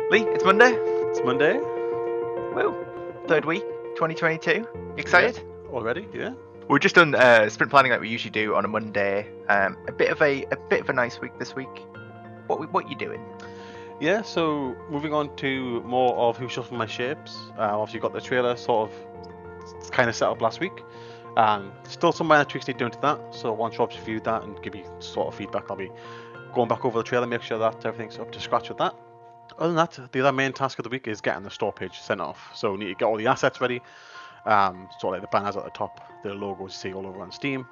Lee, it's Monday. It's Monday. Woo. Third week, 2022. You excited? Yeah, already? Yeah. We've just done sprint planning like we usually do on a Monday. A bit of a nice week this week. What you doing? Yeah. So moving on to more of Who Shuffled My Shapes. Obviously, you got the trailer sort of kind of set up last week. Still some minor tweaks need doing to that. So once Rob's reviewed that and give me sort of feedback, I'll be going back over the trailer, make sure that everything's up to scratch with that. Other than that, the other main task of the week is getting the store page sent off. So we need to get all the assets ready. Sort of like the banners at the top, the logos you see all over on Steam.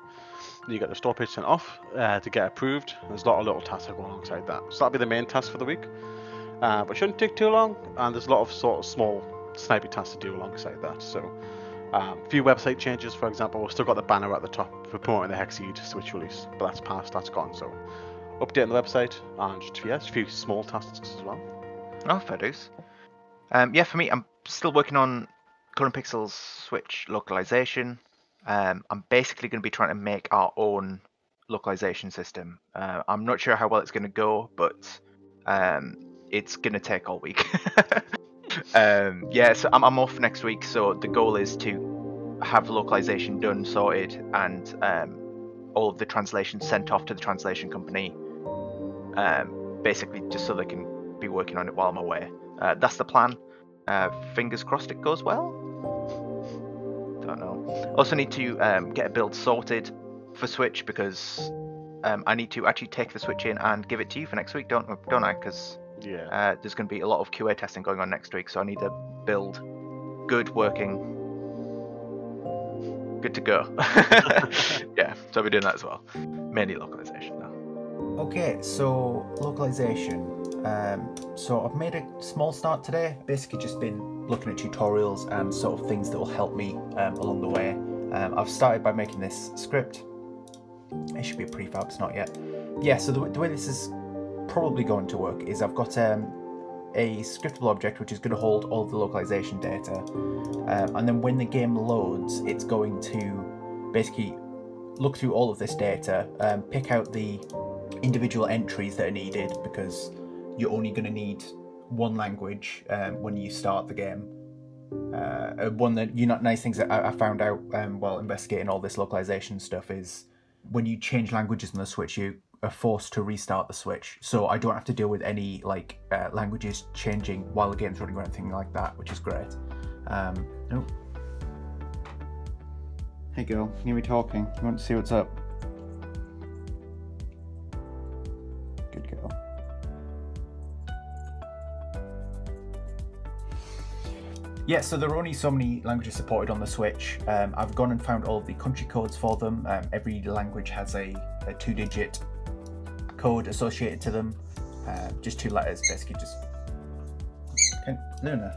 You get the store page sent off to get approved. There's a lot of little tasks that go alongside that. So that'll be the main task for the week. But it shouldn't take too long, and there's a lot of sort of small snipey tasks to do alongside that. So a few website changes, for example. We've still got the banner at the top for promoting the Hexseed Switch release, but that's passed, that's gone. So updating the website and just a few small tasks as well. Oh, fair dues. Yeah, for me, I'm still working on Current Pixels Switch localization. I'm basically going to be trying to make our own localization system. I'm not sure how well it's going to go, but it's going to take all week. Yeah, so I'm off next week, so the goal is to have localization done, sorted, and all of the translations sent off to the translation company, basically just so they can be working on it while I'm away. That's the plan. Fingers crossed it goes well. Don't know. Also need to get a build sorted for Switch, because I need to actually take the Switch in and give it to you for next week, don't I? Because there's going to be a lot of QA testing going on next week, so I need a build good, working, good to go. Yeah, so I'll be doing that as well. Mainly localization though. Okay, so localization. So I've made a small start today. Basically just been looking at tutorials and sort of things that will help me along the way. I've started by making this script. It should be a prefab, it's not yet. Yeah, so the way this is probably going to work is I've got a scriptable object which is going to hold all of the localization data. And then when the game loads, it's going to basically look through all of this data, pick out the individual entries that are needed, because you're only going to need one language when you start the game. One that nice things that I found out while investigating all this localization stuff is when you change languages on the Switch, you are forced to restart the Switch. So I don't have to deal with any languages changing while the game's running or anything like that, which is great. Oh. Hey girl, can you hear me talking? You want to see what's up? Good girl. Yeah, so there are only so many languages supported on the Switch. I've gone and found all of the country codes for them. Every language has a 2-digit code associated to them. Just 2 letters, basically just... Luna.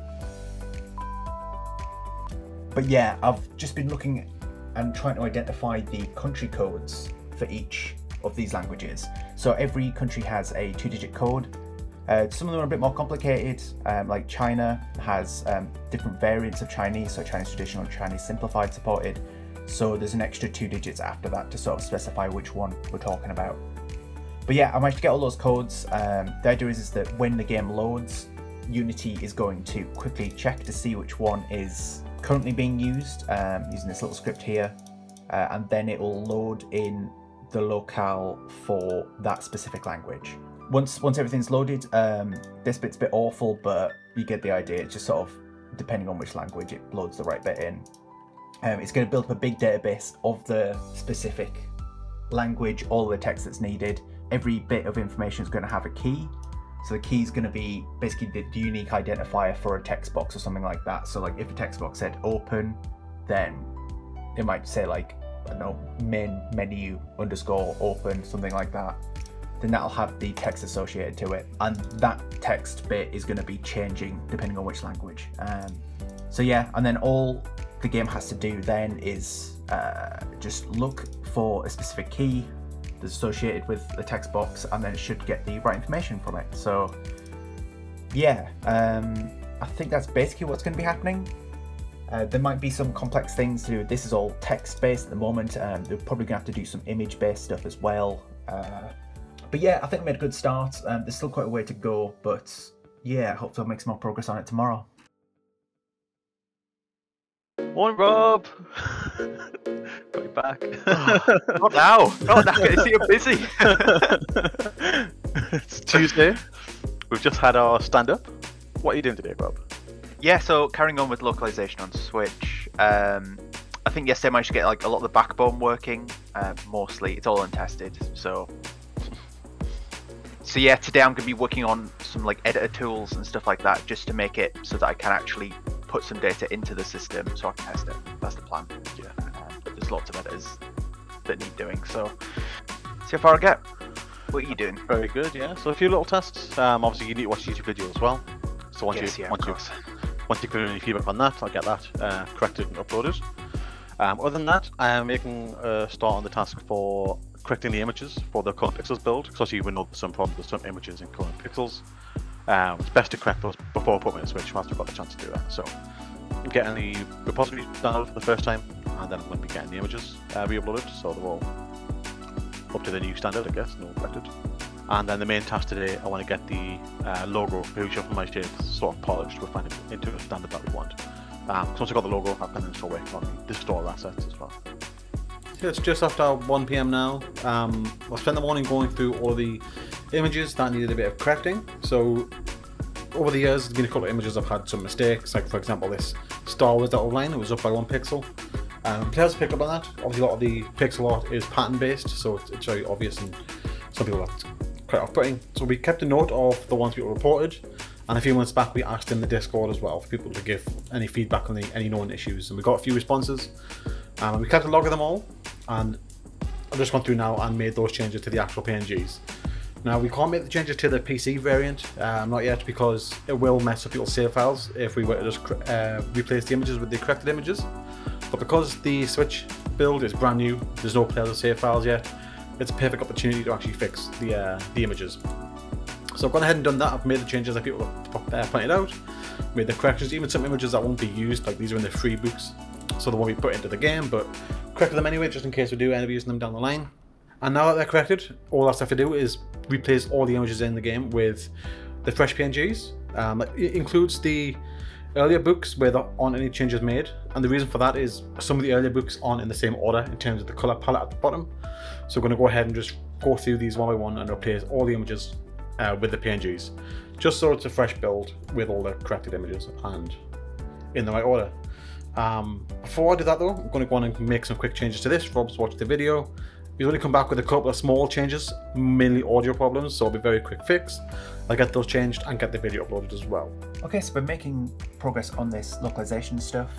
But yeah, I've just been looking and trying to identify the country codes for each of these languages. So every country has a 2-digit code. Some of them are a bit more complicated, like China has different variants of Chinese, so Chinese traditional and Chinese simplified supported. So there's an extra 2 digits after that to sort of specify which one we're talking about. But yeah, I managed to get all those codes. The idea is that when the game loads, Unity is going to quickly check to see which one is currently being used, using this little script here, and then it will load in the locale for that specific language. Once everything's loaded, this bit's a bit awful, but you get the idea. It's just sort of, depending on which language, it loads the right bit in. It's going to build up a big database of the specific language, all the text that's needed. Every bit of information is going to have a key. So the key is going to be basically the unique identifier for a text box or something like that. So like if a text box said open, then it might say like, I don't know, main menu _ open, something like that. Then that'll have the text associated to it, and that text bit is going to be changing depending on which language. So yeah, and then all the game has to do then is just look for a specific key that's associated with the text box, and then it should get the right information from it. So yeah, I think that's basically what's going to be happening. There might be some complex things to do. This is all text based at the moment. They're probably going to have to do some image based stuff as well. But yeah, I think we made a good start. There's still quite a way to go, but yeah, hopefully I'll make some more progress on it tomorrow. Morning, Rob. Got you back. Not now. Not now. I see you're busy. It's Tuesday. We've just had our stand-up. What are you doing today, Rob? Yeah, so carrying on with localization on Switch. I think yesterday I managed to get like a lot of the backbone working. Mostly, it's all untested. So yeah, today I'm going to be working on some like editor tools and stuff like that, just to make it so that I can actually put some data into the system so I can test it. That's the plan. Yeah. But there's lots of editors that need doing. So see how far I get. What are you doing? Very good. Yeah. So a few little tests. Obviously, you need to watch the YouTube video as well. So once Yes, you yeah, once of you course. once you put any feedback on that, I'll get that corrected and uploaded. Other than that, I am making a start on the task for correcting the images for the Color Pixels build, because obviously we know there's some problems with some images in Color Pixels. It's best to correct those before I put them in the Switch once we've got the chance to do that. So I'm getting the repository downloaded for the first time, and then I'm going to be getting the images re-uploaded, so they're all up to the new standard, I guess, no corrected. And then the main task today, I want to get the logo for Who Shuffle My Shapes sort of polished, refined into a standard that we want. So once I've got the logo, I can then start working on the store assets as well. Yeah, it's just after 1 PM now. I spent the morning going through all the images that needed a bit of correcting. So over the years, there's been a couple of images I've had some mistakes, like for example this Star Wars outline, it was up by 1 pixel. Players picked up on that. Obviously a lot of the pixel art is pattern based, so it's very obvious, and some people that's quite off-putting. So we kept a note of the ones people reported, and a few months back we asked in the Discord as well for people to give any feedback on any known issues, and we got a few responses. And we kept a log of them all, and I've just gone through now and made those changes to the actual PNGs. Now we can't make the changes to the PC variant, not yet, because it will mess up people's save files if we were to just replace the images with the corrected images. But because the Switch build is brand new, there's no player save files yet, it's a perfect opportunity to actually fix the images. So I've gone ahead and done that. I've made the changes that people have pointed out, made the corrections, even some images that won't be used, like these are in the free books, so they won't be put into the game, but corrected them anyway, just in case we do end up using them down the line. And now that they're corrected, all that's left to do is replace all the images in the game with the fresh PNGs. It includes the earlier books where there aren't any changes made, and the reason for that is some of the earlier books aren't in the same order in terms of the colour palette at the bottom. So we're going to go ahead and just go through these one by one and replace all the images with the PNGs, just so it's a fresh build with all the corrected images and in the right order. Before I do that though, I'm going to go on and make some quick changes to this. Rob's watched the video. He's only come back with a couple of small changes, mainly audio problems, so it'll be a very quick fix. I'll get those changed and get the video uploaded as well. Okay, so we're making progress on this localization stuff.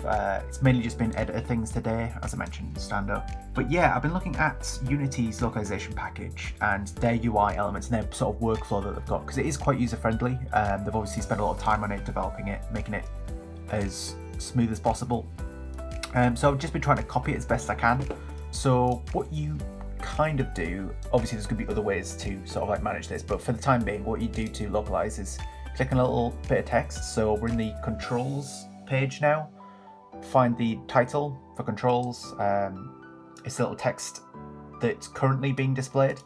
It's mainly just been editor things today, as I mentioned, stand-up. But yeah, I've been looking at Unity's localization package and their UI elements and their sort of workflow that they've got, because it is quite user-friendly. They've obviously spent a lot of time on it, developing it, making it as smooth as possible. So I've just been trying to copy it as best I can. So what you kind of do, obviously there's going to be other ways to sort of like manage this, but for the time being what you do to localize is click on a little bit of text. So we're in the controls page now, find the title for controls. It's a little text that's currently being displayed.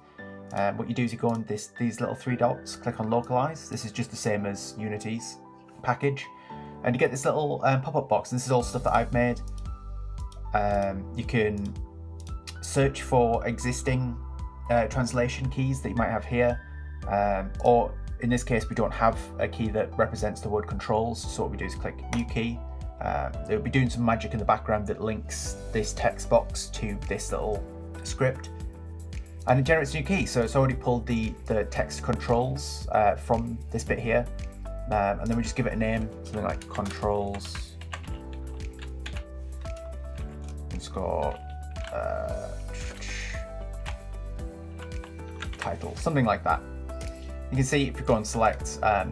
What you do is you go on these little 3 dots, click on localize. This is just the same as Unity's package, and you get this little pop-up box. This is all stuff that I've made. You can search for existing translation keys that you might have here, or in this case we don't have a key that represents the word controls, so what we do is click new key. It'll be doing some magic in the background that links this text box to this little script, and it generates a new key. So it's already pulled the text controls from this bit here, and then we just give it a name, something like controls. It's got title, something like that. You can see if you go and select, there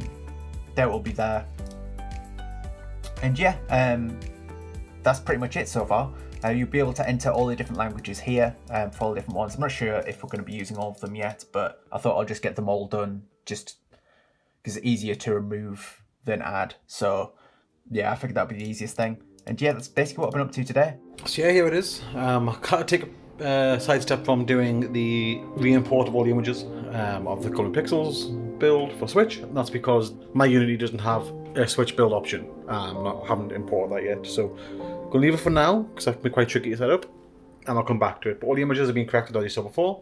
it will be there. And yeah, that's pretty much it so far. You'll be able to enter all the different languages here for all the different ones. I'm not sure if we're going to be using all of them yet, but I thought I'll just get them all done, just because it's easier to remove than add. So yeah, I figured that would be the easiest thing. And yeah, that's basically what I've been up to today. So yeah, here it is. I can't take a sidestep from doing the re-import of all the images of the Color Pixels build for Switch, and that's because my Unity doesn't have a Switch build option. I haven't imported that yet, so I'm going to leave it for now, because that can be quite tricky to set up, and I'll come back to it. But all the images have been corrected as you saw before.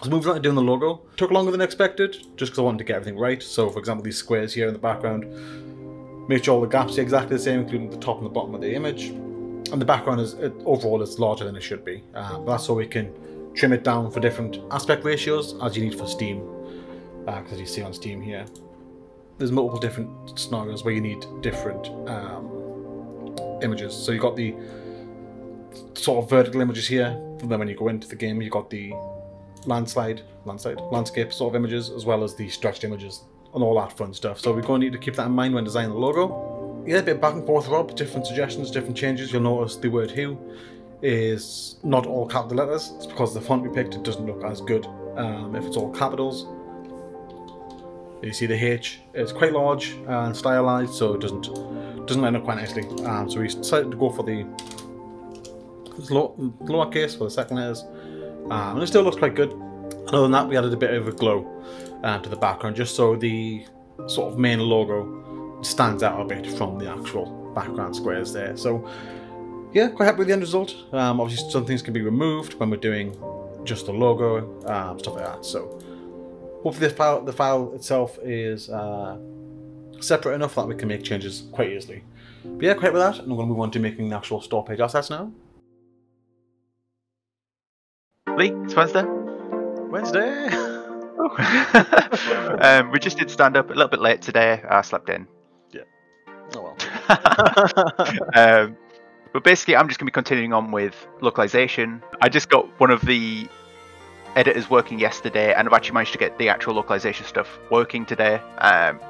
So moving on to doing the logo. Took longer than expected, just because I wanted to get everything right. So for example, these squares here in the background, make sure all the gaps are exactly the same, including the top and the bottom of the image. And the background is, overall, it's larger than it should be. But that's so we can trim it down for different aspect ratios, as you need for Steam. Because as you see on Steam here, there's multiple different scenarios where you need different images. So you've got the sort of vertical images here, and then when you go into the game, you've got the landscape sort of images, as well as the stretched images and all that fun stuff. So we're going to need to keep that in mind when designing the logo. Yeah, a bit back and forth, Rob, different suggestions, different changes. You'll notice the word "who" is not all capital letters. It's because the font we picked, it doesn't look as good if it's all capitals. You see the H, it's quite large and stylized, so it doesn't line up quite nicely. So we decided to go for the lowercase for the second letters, and it still looks quite good. Other than that, we added a bit of a glow to the background, just so the sort of main logo stands out a bit from the actual background squares there. So yeah, quite happy with the end result. Obviously some things can be removed when we're doing just the logo, stuff like that. So hopefully the file itself is separate enough that we can make changes quite easily. But yeah, quite happy with that, and I'm going to move on to making the actual store page assets now. Lee, it's Wednesday. Wednesday. We just did stand up a little bit late today. I slept in. Yeah. Oh well. But basically, I'm just going to be continuing on with localization. I just got one of the editors working yesterday, and I've actually managed to get the actual localization stuff working today.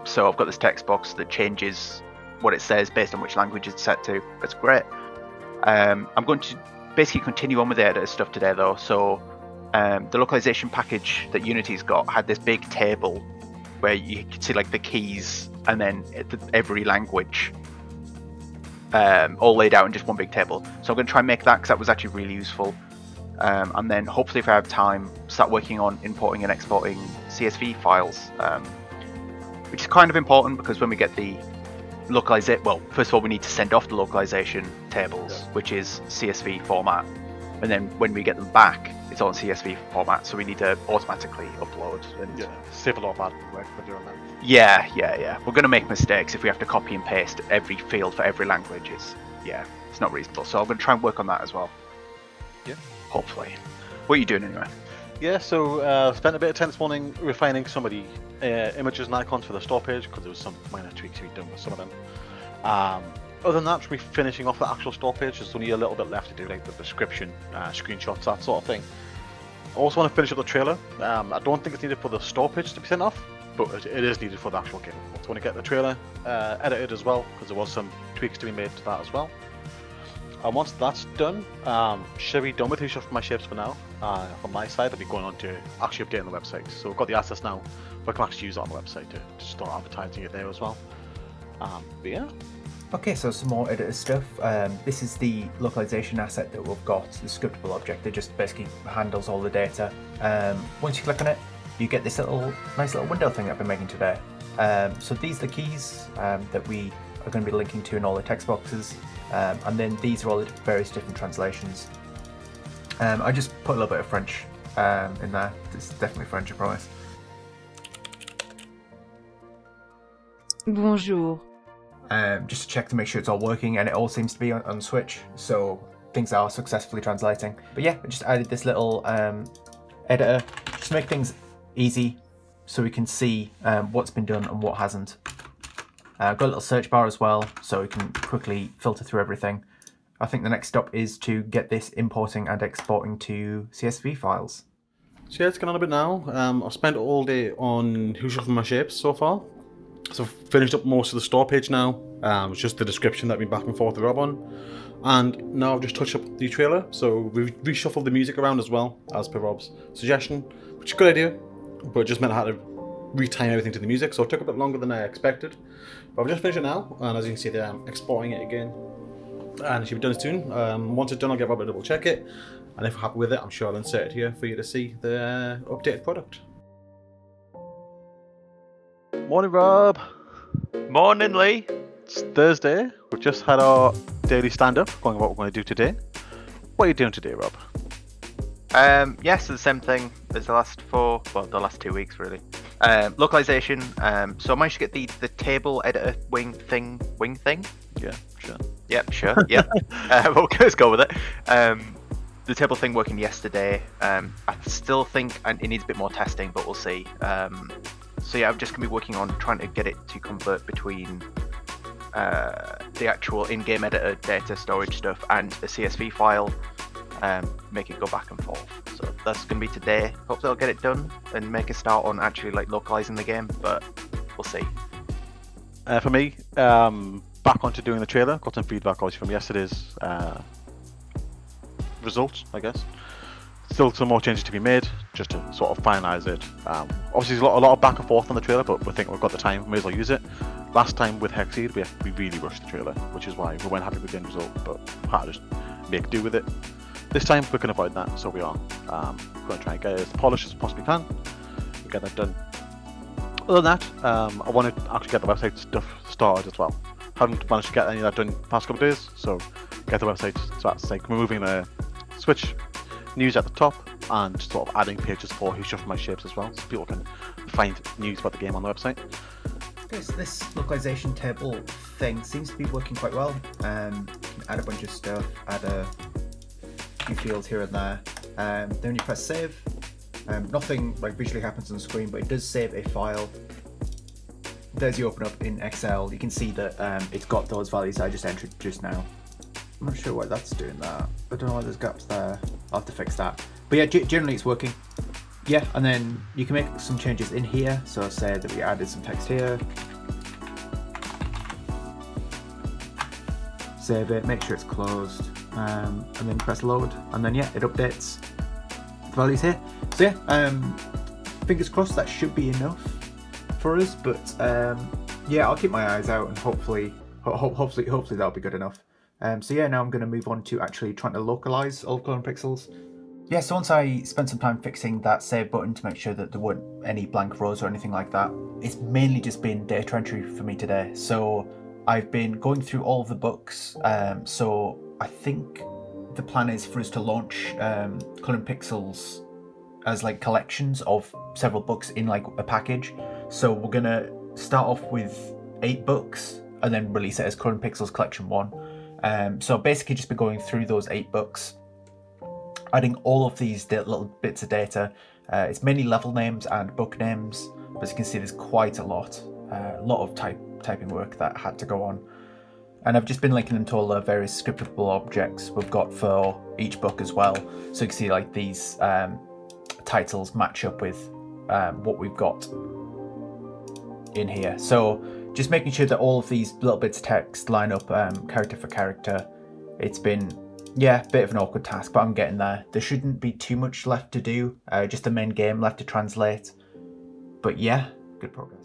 So I've got this text box that changes what it says based on which language it's set to. That's great. I'm going to basically continue on with the editor stuff today, though. So the localization package that Unity's got had this big table where you could see like the keys and then every language all laid out in just one big table. So I'm going to try and make that, because that was actually really useful. And then hopefully, if I have time, start working on importing and exporting CSV files, which is kind of important, because when we get the localization, well, first of all, we need to send off the localization tables, which is CSV format, and then when we get them back, it's on CSV format, so we need to automatically upload. And save a lot of admin work for doing that. Yeah. We're going to make mistakes if we have to copy and paste every field for every language. It's not reasonable. So I'm going to try and work on that as well. Yeah. Hopefully. What are you doing anyway? Yeah, so spent a bit of time this morning refining some of the images and icons for the store page, because there was some minor tweaks we'd done with some of them. Other than that, we're finishing off the actual store page. There's only a little bit left to do, like the description, screenshots, that sort of thing. I also want to finish up the trailer. I don't think it's needed for the store page to be sent off, but it is needed for the actual game. I also want to get the trailer edited as well, because there was some tweaks to be made to that as well. And once that's done, should be done with Who Shuffled My Shapes for now. From my side, I'll be going on to actually updating the website. So we've got the assets now, but I can actually use it on the website to start advertising it there as well. But yeah. Okay, so some more editor stuff. This is the localization asset that we've got, the scriptable object that just basically handles all the data. Once you click on it, you get this nice little window thing that I've been making today. So these are the keys that we are going to be linking to in all the text boxes, and then these are all the various different translations. I just put a little bit of French in there. It's definitely French, I promise. Bonjour. Just to check to make sure it's all working, and it all seems to be on Switch, so things are successfully translating. But yeah, I just added this little editor just to make things easy, so we can see what's been done and what hasn't. Got a little search bar as well, so we can quickly filter through everything. I think the next stop is to get this importing and exporting to CSV files. So yeah, it's gone on a bit now. I've spent all day on Who Shuffled My Shapes so far. So I've finished up most of the store page now. It's just the description that I've been back and forth with Rob on. And now I've just touched up the trailer. So we've reshuffled the music around as well, as per Rob's suggestion, which is a good idea. But it just meant I had to retime everything to the music, so it took a bit longer than I expected. But I've just finished it now, and as you can see there, I'm exporting it again. And it should be done soon. Once it's done, I'll get Rob to double check it. And if I'm happy with it, I'm sure I'll insert it here for you to see the updated product. Morning, Rob. Morning, Lee. It's Thursday. We've just had our daily stand-up, going over what we're going to do today. What are you doing today, Rob? Yes, the same thing as the last the last 2 weeks really. Localization. So I managed to get the table editor wing thing. Yeah, sure. Yep, sure. Yep. Let's go with it. The table thing working yesterday. I still think it needs a bit more testing, but we'll see. So yeah, I'm just gonna be working on trying to get it to convert between the actual in-game editor data storage stuff and the CSV file. Make it go back and forth. So that's gonna be today. Hopefully I'll get it done and make a start on actually like localizing the game, but we'll see. For me, back onto doing the trailer. Got some feedback obviously from yesterday's results, I guess. Still some more changes to be made, just to sort of finalise it. Obviously there's a lot of back and forth on the trailer, but we think we've got the time, we may as well use it. Last time with Hexseed, we really rushed the trailer, which is why we weren't happy with the end result, but had to just make do with it. This time we can avoid that, so we are going to try and get it as polished as we possibly can and get that done. Other than that, I want to actually get the website stuff started as well. Haven't managed to get any of that done the past couple of days, so get the website, so that's like removing the Switch news at the top and sort of adding pages for Who Shuffled My Shapes as well, so people can find news about the game on the website. Okay, so this localization table thing seems to be working quite well. You can add a bunch of stuff, add a few fields here and there. Then when you press save, nothing like visually happens on the screen, but it does save a file. There's you open up in Excel, you can see that it's got those values I just entered just now. I'm not sure why that's doing that. I don't know why there's gaps there. I'll have to fix that. But yeah, generally it's working. Yeah, and then you can make some changes in here. So say that we added some text here. Save it, make sure it's closed, and then press load, and then yeah, it updates the values here. So yeah, fingers crossed that should be enough for us. But yeah, I'll keep my eyes out, and hopefully that'll be good enough. So yeah, now I'm going to move on to actually trying to localize all of Clone Pixels. Yeah, so once I spent some time fixing that save button to make sure that there weren't any blank rows or anything like that, it's mainly just been data entry for me today. So I've been going through all of the books, so I think the plan is for us to launch Clone Pixels as like collections of several books in like a package. So we're going to start off with 8 books and then release it as Clone Pixels Collection 1. So basically just be going through those 8 books, adding all of these little bits of data. It's mainly level names and book names, but as you can see there's quite a lot of typing work that had to go on. And I've just been linking them to all the various scriptable objects we've got for each book as well. So you can see like these titles match up with what we've got in here. So just making sure that all of these little bits of text line up character for character. It's been, yeah, a bit of an awkward task, but I'm getting there. There shouldn't be too much left to do, just the main game left to translate. But yeah, good progress.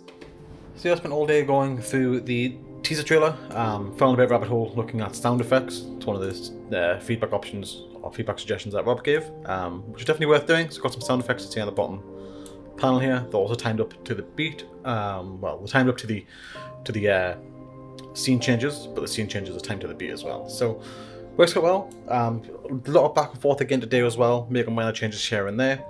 So yeah, I spent all day going through the teaser trailer, found a bit of rabbit hole looking at sound effects. It's one of the feedback options or feedback suggestions that Rob gave, which is definitely worth doing. So got some sound effects to see on the bottom panel here. They're also timed up to the beat. Well, they're timed up to the scene changes, but the scene changes are timed to the beat as well. So works quite well. A lot of back and forth again today as well, making minor changes here and there.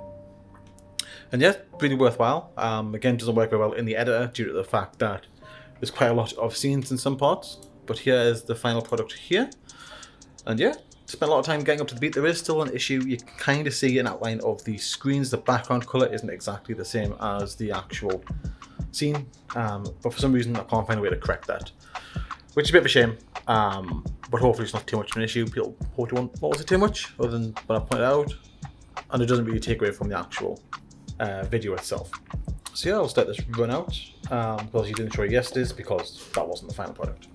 And yeah, really worthwhile. Again, doesn't work very well in the editor due to the fact that there's quite a lot of scenes in some parts. But here is the final product here. And yeah, spent a lot of time getting up to the beat. There is still an issue. You can kind of see an outline of the screens. The background color isn't exactly the same as the actual scene. But for some reason, I can't find a way to correct that, which is a bit of a shame. But hopefully it's not too much of an issue. People hopefully won't notice it too much, other than what I pointed out. And it doesn't really take away from the actual video itself. So yeah, I'll let this run out. Because you didn't show yesterday's because that wasn't the final product.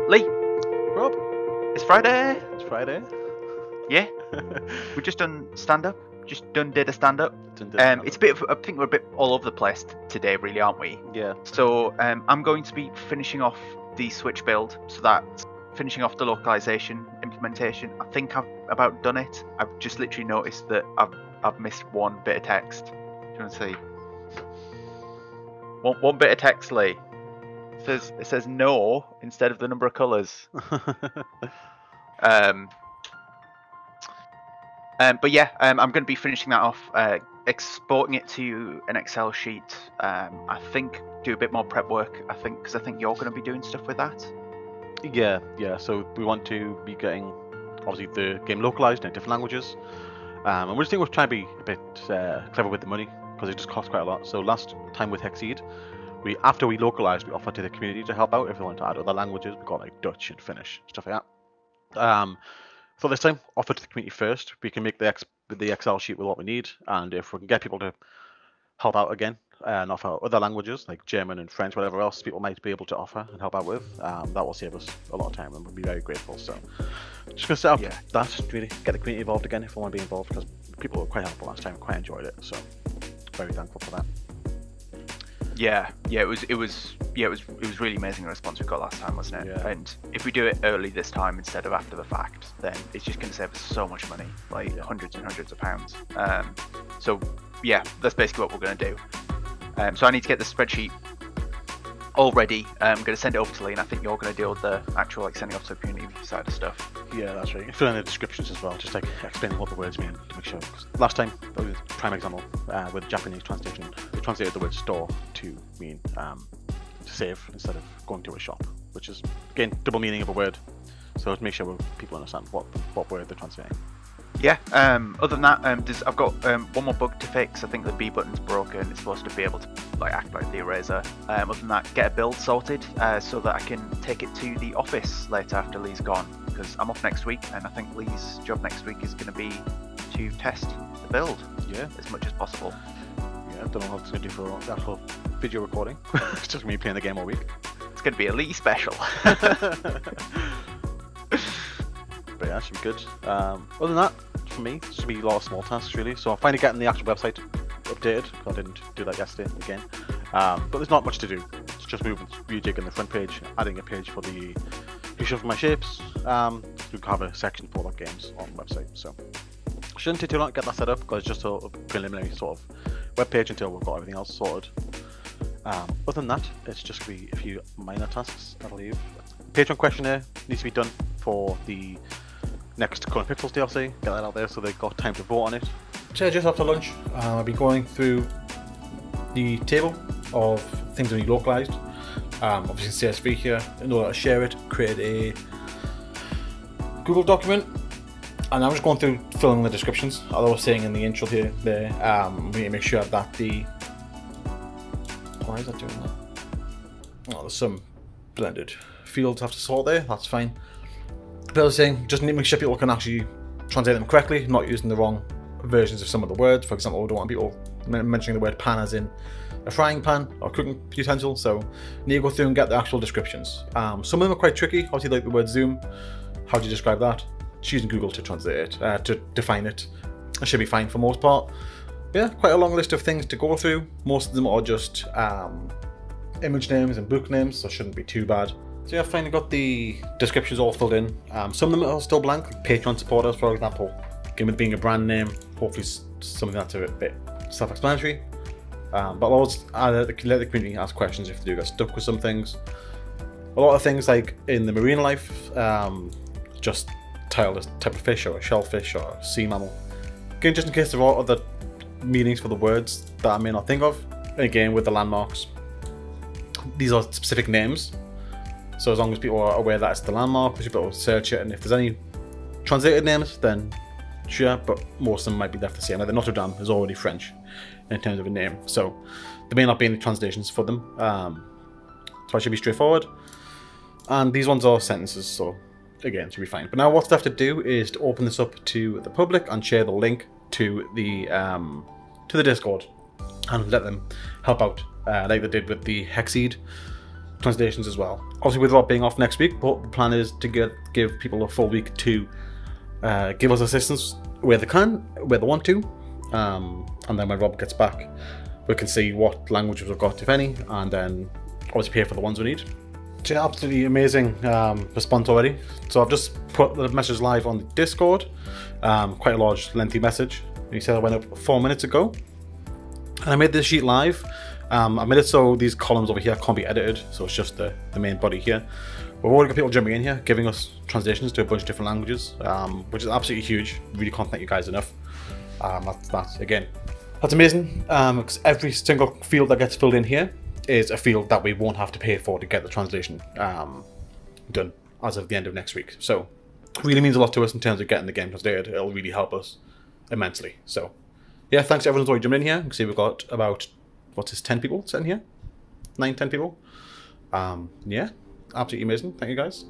Lee, Rob, it's Friday. it's Friday. Yeah, we've just done stand-up. Just did a stand-up. It's a bit of, I think we're a bit all over the place today, really, aren't we? Yeah. So I'm going to be finishing off the Switch build, so that's finishing off the localization implementation. I think I've about done it. I've just literally noticed that I've missed one bit of text. Do you want to see? One bit of text, Lee. It says no instead of the number of colours. But yeah, I'm going to be finishing that off, exporting it to an Excel sheet. I think do a bit more prep work. Because I think you're going to be doing stuff with that. Yeah. So we want to be getting obviously the game localized in different languages, and we just think we're trying to be a bit clever with the money because it just costs quite a lot. So last time with Hexseed, after we localized, we offered to the community to help out if they want to add other languages. We got like Dutch and Finnish, stuff like that. So this time, offer to the community first. We can make the Excel sheet with what we need, and if we can get people to help out again and offer other languages like German and French, whatever else people might be able to offer and help out with, that will save us a lot of time, and we'll be very grateful. So just gonna set up that, really get the community involved again if we want to be involved, because people were quite helpful last time, quite enjoyed it. So very thankful for that. Yeah, it was really amazing the response we got last time, wasn't it? Yeah. And if we do it early this time instead of after the fact, then it's just going to save us so much money, like hundreds and hundreds of pounds. So yeah, that's basically what we're going to do. So I need to get the spreadsheet all ready. I'm going to send it over to Lee, and I think you're going to deal with the actual sending off to the community side of stuff. Yeah, that's right. Fill in the descriptions as well, just explaining what the words mean to make sure. Last time, prime example, with Japanese translation, they translated the word store to mean to save instead of going to a shop, which is again double meaning of a word. So to make sure people understand what word they're translating. Yeah. Other than that, I've got one more bug to fix. I think the B button's broken. It's supposed to be able to act like the eraser. Other than that, get a build sorted so that I can take it to the office later after Lee's gone, because I'm off next week, and I think Lee's job next week is going to be to test the build as much as possible. Yeah, I don't know what it's going to do for the actual video recording. It's just me playing the game all week. It's going to be a Lee special. But yeah, that should be good. Other than that, for me, it's should be a lot of small tasks really. So I'm finally getting the actual website updated. I didn't do that yesterday again. But there's not much to do. It's just moving, rejigging the front page, adding a page for the Reshuffle My Shapes. We have a section for the games on the website. So shouldn't take too long to get that set up, because it's just a preliminary sort of web page until we've got everything else sorted. Other than that, it's just going to be a few minor tasks, I believe. Patreon questionnaire needs to be done for the next Clone Pixels DLC. Get that out there so they've got time to vote on it. So just after lunch, I'll be going through the table of things that need localized. Obviously CSV here, in order to share it, create a Google document, and I'm just going through filling the descriptions. As I was saying in the intro here, we need to make sure that why is that doing that? Oh, there's some blended fields have to sort there. That's fine. But I was saying, just need to make sure people can actually translate them correctly, not using the wrong versions of some of the words. For example, we don't want people mentioning the word pan as in a frying pan or cooking utensil, so need to go through and get the actual descriptions. Some of them are quite tricky, obviously, like the word zoom. How do you describe that? Just using Google to translate it, to define it. It should be fine for most part. Yeah, quite a long list of things to go through. Most of them are just image names and book names, so it shouldn't be too bad. So yeah, I've finally got the descriptions all filled in. Some of them are still blank, like Patreon supporters, for example. Given it being a brand name, hopefully something that's a bit self-explanatory. But I'll always let the community ask questions if they do get stuck with some things. A lot of things, like in the marine life, just tile a type of fish or a shellfish or a sea mammal. Again, just in case there are other meanings for the words that I may not think of. And again, with the landmarks, these are specific names. So as long as people are aware that it's the landmark, they should be able to search it, and if there's any translated names, then sure, but most of them might be left the same. Like the Notre Dame is already French in terms of a name, so there may not be any translations for them. So it should be straightforward. And these ones are sentences, so again, it should be fine. But now what's left to do is to open this up to the public and share the link to the Discord and let them help out, like they did with the Hexseed translations as well. Obviously, with Rob being off next week, but the plan is to give people a full week to give us assistance where they can, where they want to, and then when Rob gets back, we can see what languages we've got, if any, and then obviously pay for the ones we need. So yeah, absolutely amazing response already. So I've just put the message live on the Discord, quite a large, lengthy message. You said I went up 4 minutes ago, and I made this sheet live. I made it so these columns over here can't be edited, so it's just the main body here. We've already got people jumping in here, giving us translations to a bunch of different languages, which is absolutely huge. Really can't thank you guys enough. That's amazing, because every single field that gets filled in here is a field that we won't have to pay for to get the translation done as of the end of next week. So it really means a lot to us in terms of getting the game translated. It'll really help us immensely. So yeah, thanks to everyone who's already jumped in here. You can see we've got about, 10 people sitting here? 9, 10 people. Yeah, absolutely amazing. Thank you guys.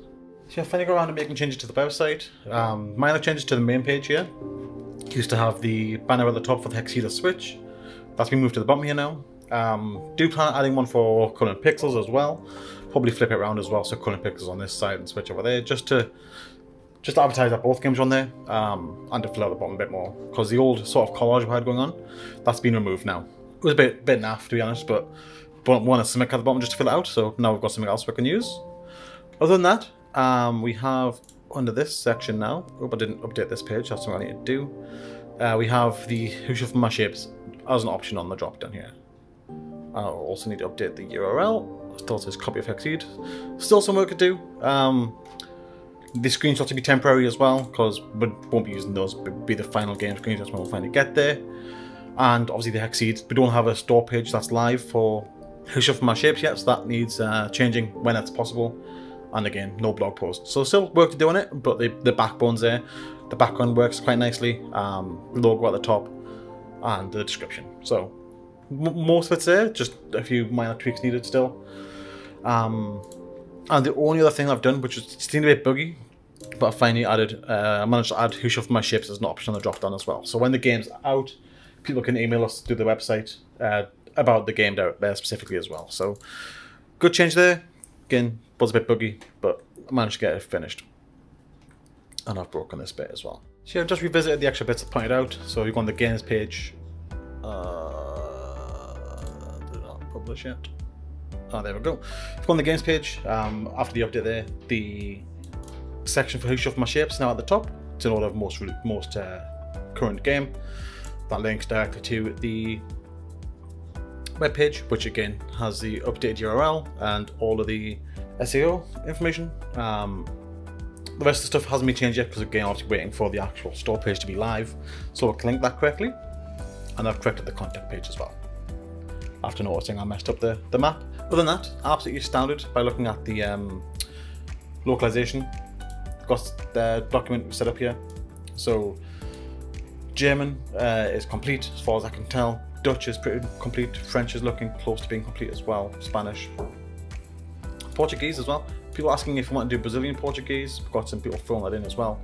So yeah, finally go around and making changes to the website. Minor changes to the main page here. Used to have the banner at the top for the Hexeter Switch. That's been moved to the bottom here now. Do plan on adding one for Colour and Pixels as well. Probably flip it around as well, so Colour and Pixels on this side and Switch over there, just to advertise that both games are on there, and to fill out the bottom a bit more, because the old sort of collage we had going on, that's been removed now. It was a bit naff, to be honest, but wanted something at the bottom just to fill it out, so now we've got something else we can use. Other than that, we have under this section now, hope I didn't update this page, that's something I need to do. We have the Who Shuffled My Shapes as an option on the drop down here. I'll also need to update the URL. Still says copy of Hexseed. Still some work to do. The screenshots will be temporary as well, because we won't be using those. It'll be the final game screenshots when we'll finally get there. And obviously the Hexseed, we don't have a store page that's live for Who Shuffled My Shapes yet, so that needs changing when that's possible. And again, no blog post. So still work to do on it, but the backbone's there. The background works quite nicely. Logo at the top and the description. So most of it's there, just a few minor tweaks needed still. And the only other thing I've done, which seemed a bit buggy, but I finally added, I managed to add Who Shuffled My Shapes as an option on the drop down as well. So when the game's out, people can email us through the website about the game there specifically as well. So good change there. Again, was a bit buggy, but I managed to get it finished. And I've broken this bit as well. So yeah, I've just revisited the extra bits I pointed out. So you go on the games page. Did not publish yet. Oh, there we go. If you go on the games page, after the update there, the section for Who Shuffled My Shapes now at the top. It's in order of most current game. That links directly to the web page, which again has the updated URL and all of the SEO information. The rest of the stuff hasn't been changed yet because again, obviously waiting for the actual store page to be live, so I can link that correctly. And I've corrected the contact page as well, after noticing I messed up the map. Other than that, absolutely astounded by looking at the localization. Got the document set up here. So German is complete as far as I can tell. Dutch is pretty complete. French is looking close to being complete as well. Spanish. Portuguese as well. People asking if we want to do Brazilian Portuguese. We've got some people throwing that in as well.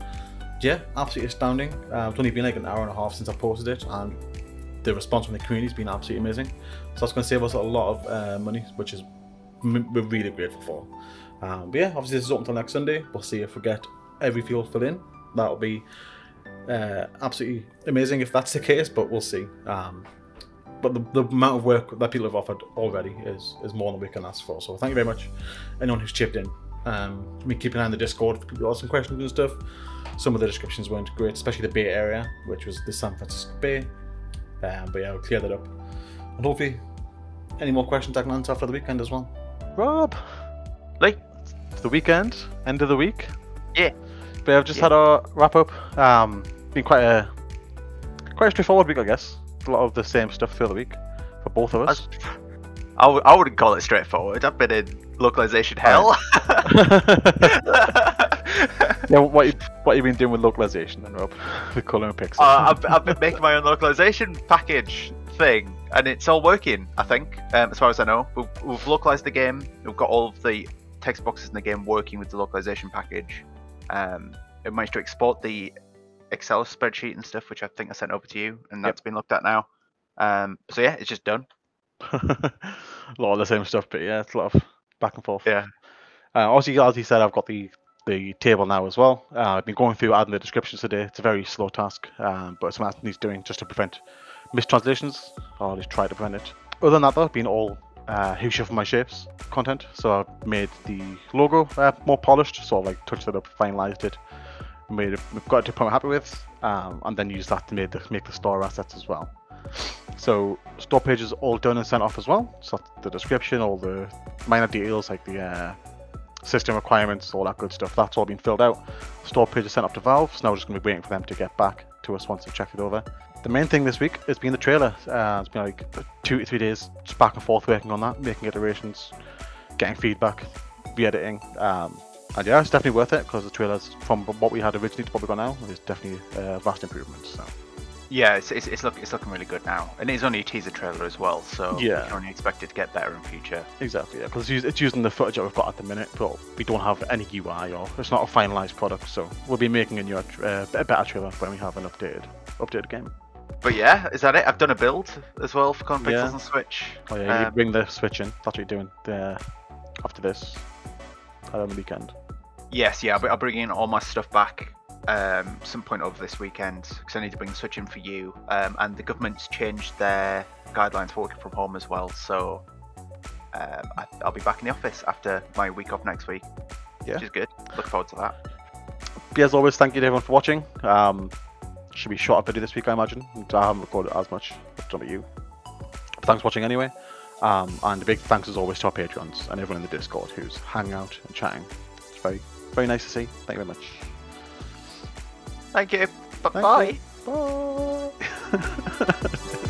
Yeah, absolutely astounding. It's only been like an hour and a half since I posted it, and the response from the community has been absolutely amazing. So that's going to save us a lot of money, which is we're really grateful for. But yeah, obviously this is open until next Sunday. We'll see if we get every field filled in. That'll be absolutely amazing if that's the case, but we'll see. But the amount of work that people have offered already is more than we can ask for. So thank you very much, anyone who's chipped in. We keep an eye on the Discord for people asking questions and stuff. Some of the descriptions weren't great, especially the Bay Area, which was the San Francisco Bay. But yeah, we'll clear that up. And hopefully, any more questions I can answer after the weekend as well. Rob, Like, it's the weekend, end of the week. yeah. But I've just had a wrap up. Been quite a straightforward week, I guess. A lot of the same stuff through the week for both of us. I wouldn't call it straightforward. I've been in localization hell. Yeah, what you been doing with localization then, Rob? With Colour and Pixels. I've been making my own localization package thing, and it's all working, I think, as far as I know. We've localized the game. We've got all of the text boxes in the game working with the localization package. It managed to export the Excel spreadsheet and stuff, which I think I sent over to you, and that's been looked at now. So yeah, it's just done. A lot of the same stuff, but yeah, it's a lot of back and forth. Yeah. Obviously, as you said, I've got the the table now as well. I've been going through adding the descriptions today. It's a very slow task, but it's something that needs doing just to prevent mistranslations, or at least try to prevent it. Other than that, though, been all Who Shuffled My Shapes content. So I've made the logo more polished, sort of like touched it up, finalized it, we've got it to a point we're happy with, and then use that to make the store assets as well. So store page is all done and sent off as well. So that's the description, all the minor details like the system requirements, all that good stuff. That's all been filled out. Store page is sent off to Valve, so now we're just going to be waiting for them to get back to us once they've checked it over. The main thing this week has been the trailer. It's been like 2 to 3 days just back and forth working on that, making iterations, getting feedback, re-editing. And yeah, it's definitely worth it because the trailers, from what we had originally to what we've got now, is definitely a vast improvement. So. Yeah, it's looking really good now, and it's only a teaser trailer as well, so yeah, you can only expect it to get better in future. Exactly, yeah, because it's using the footage that we've got at the minute, but we don't have any UI, or it's not a finalized product, so we'll be making a better trailer when we have an updated game. But yeah, is that it? I've done a build as well for Common Pixels Yeah. and Switch. Oh yeah, you bring the Switch in. That's what you're doing after this on the weekend. Yes, yeah, I'll bring in all my stuff back some point over this weekend because I need to bring the Switch in for you. And the government's changed their guidelines for working from home as well, so I'll be back in the office after my week off next week, Yeah. which is good. Look forward to that. But as always, thank you to everyone for watching. Should be a shorter video this week, I imagine. I haven't recorded as much. I've done it you. But thanks for watching anyway. And a big thanks as always to our Patreons and everyone in the Discord who's hanging out and chatting. It's very, very nice to see. Thank you very much. Thank you. Thank Bye. you. Bye.